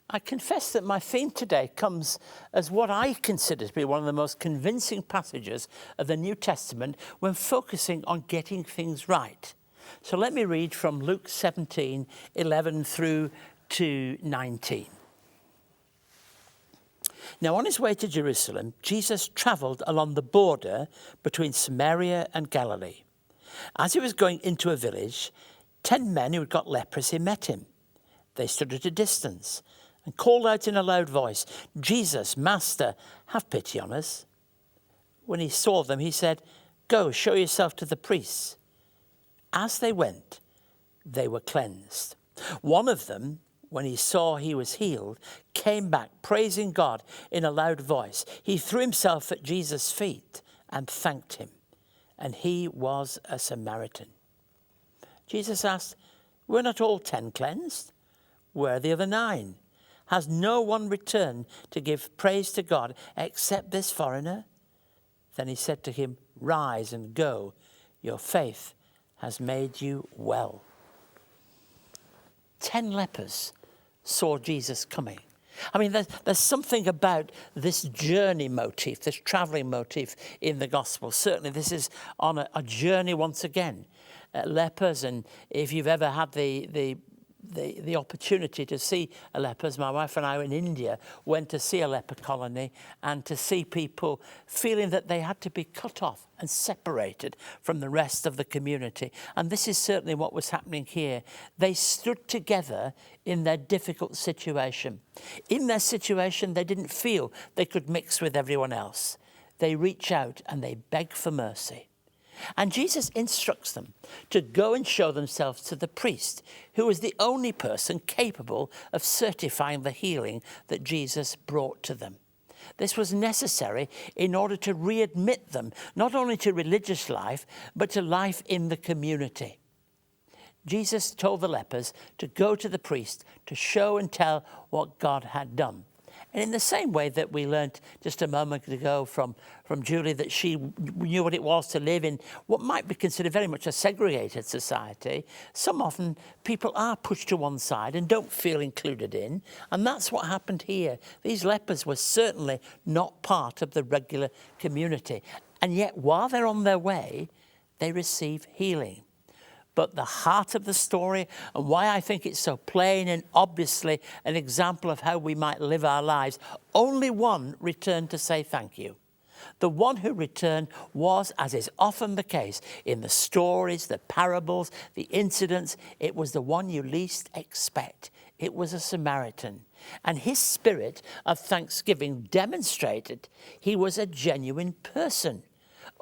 I confess that my theme today comes as what I consider to be one of the most convincing passages of the New Testament when focusing on getting things right. So let me read from Luke 17, 11 through to 19. Now, on his way to Jerusalem, Jesus travelled along the border between Samaria and Galilee. As he was going into a village, 10 men who had got leprosy met him. They stood at a distance and called out in a loud voice, "Jesus, Master, have pity on us." When he saw them, he said, "Go, show yourself to the priests." As they went, they were cleansed. One of them, when he saw he was healed, came back praising God in a loud voice. He threw himself at Jesus' feet and thanked him. And he was a Samaritan. Jesus asked, "Were not all 10 cleansed? Where are the other 9? Has no one returned to give praise to God except this foreigner?" Then he said to him, "Rise and go. Your faith has made you well." 10 lepers saw Jesus coming. I mean, there's something about this journey motif, this travelling motif in the gospel. Certainly this is on a journey once again. Lepers, and if you've ever had the opportunity to see a lepers, my wife and I in India went to see a leper colony and to see people feeling that they had to be cut off and separated from the rest of the community. And this is certainly what was happening here. They stood together in their difficult situation. In their situation, they didn't feel they could mix with everyone else. They reach out and they beg for mercy. And Jesus instructs them to go and show themselves to the priest, who was the only person capable of certifying the healing that Jesus brought to them. This was necessary in order to readmit them, not only to religious life, but to life in the community. Jesus told the lepers to go to the priest to show and tell what God had done. And in the same way that we learnt just a moment ago from Julie that she knew what it was to live in what might be considered very much a segregated society, some often people are pushed to one side and don't feel included in. And that's what happened here. These lepers were certainly not part of the regular community. And yet while they're on their way, they receive healing. But the heart of the story, and why I think it's so plain and obviously an example of how we might live our lives, only one returned to say thank you. The one who returned was, as is often the case in the stories, the parables, the incidents, it was the one you least expect. It was a Samaritan. And his spirit of thanksgiving demonstrated he was a genuine person.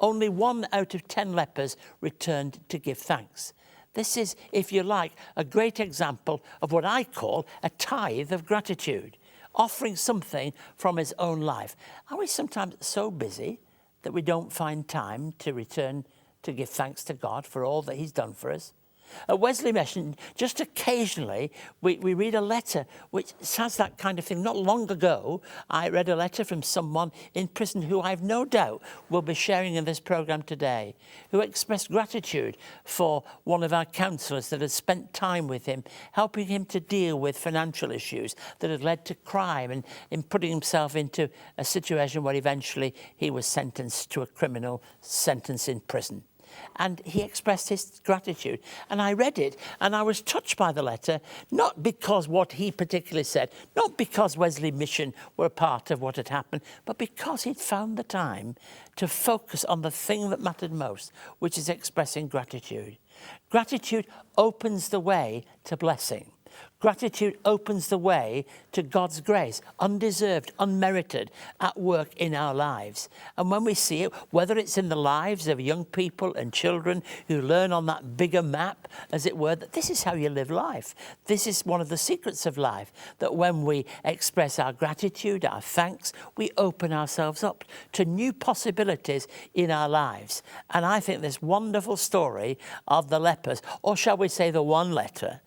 Only 1 out of 10 lepers returned to give thanks. This is, if you like, a great example of what I call a tithe of gratitude, offering something from his own life. Are we sometimes so busy that we don't find time to return to give thanks to God for all that he's done for us? Wesley mentioned just occasionally we read a letter which has that kind of thing. Not long ago, I read a letter from someone in prison who I've no doubt will be sharing in this program today, who expressed gratitude for one of our counsellors that had spent time with him, helping him to deal with financial issues that had led to crime and in putting himself into a situation where eventually he was sentenced to a criminal sentence in prison. And he expressed his gratitude. And I read it and I was touched by the letter, not because what he particularly said, not because Wesley Mission were a part of what had happened, but because he'd found the time to focus on the thing that mattered most, which is expressing gratitude. Gratitude opens the way to blessing. Gratitude opens the way to God's grace, undeserved, unmerited, at work in our lives. And when we see it, whether it's in the lives of young people and children who learn on that bigger map, as it were, that this is how you live life. This is one of the secrets of life, that when we express our gratitude, our thanks, we open ourselves up to new possibilities in our lives. And I think this wonderful story of the lepers, or shall we say the one leper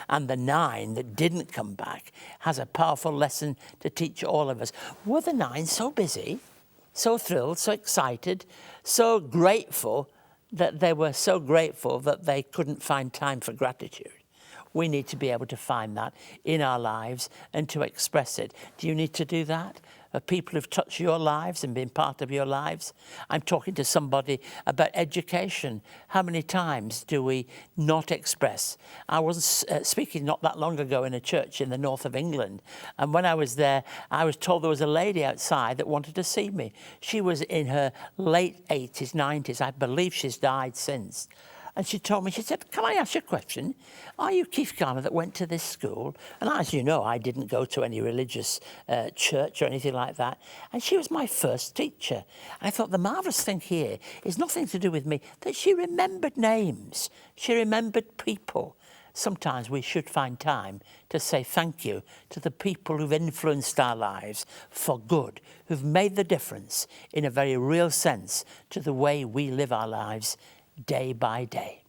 and the 9 that didn't come back, has a powerful lesson to teach all of us. Were the 9 so busy, so thrilled, so excited, so grateful that they were so grateful that they couldn't find time for gratitude? we need to be able to find that in our lives and to express it. Do you need to do that? People who've touched your lives and been part of your lives. I'm talking to somebody about education. How many times do we not express? I was speaking not that long ago in a church in the north of England, and when I was there, I was told there was a lady outside that wanted to see me. She was in her late 80s, 90s. I believe she's died since. And she told me, she said, can I ask you a question? Are you Keith Garner that went to this school? And as you know, I didn't go to any religious church or anything like that. And she was my first teacher. And I thought the marvellous thing here is nothing to do with me, that she remembered names. She remembered people. Sometimes we should find time to say thank you to the people who've influenced our lives for good, who've made the difference in a very real sense to the way we live our lives day by day.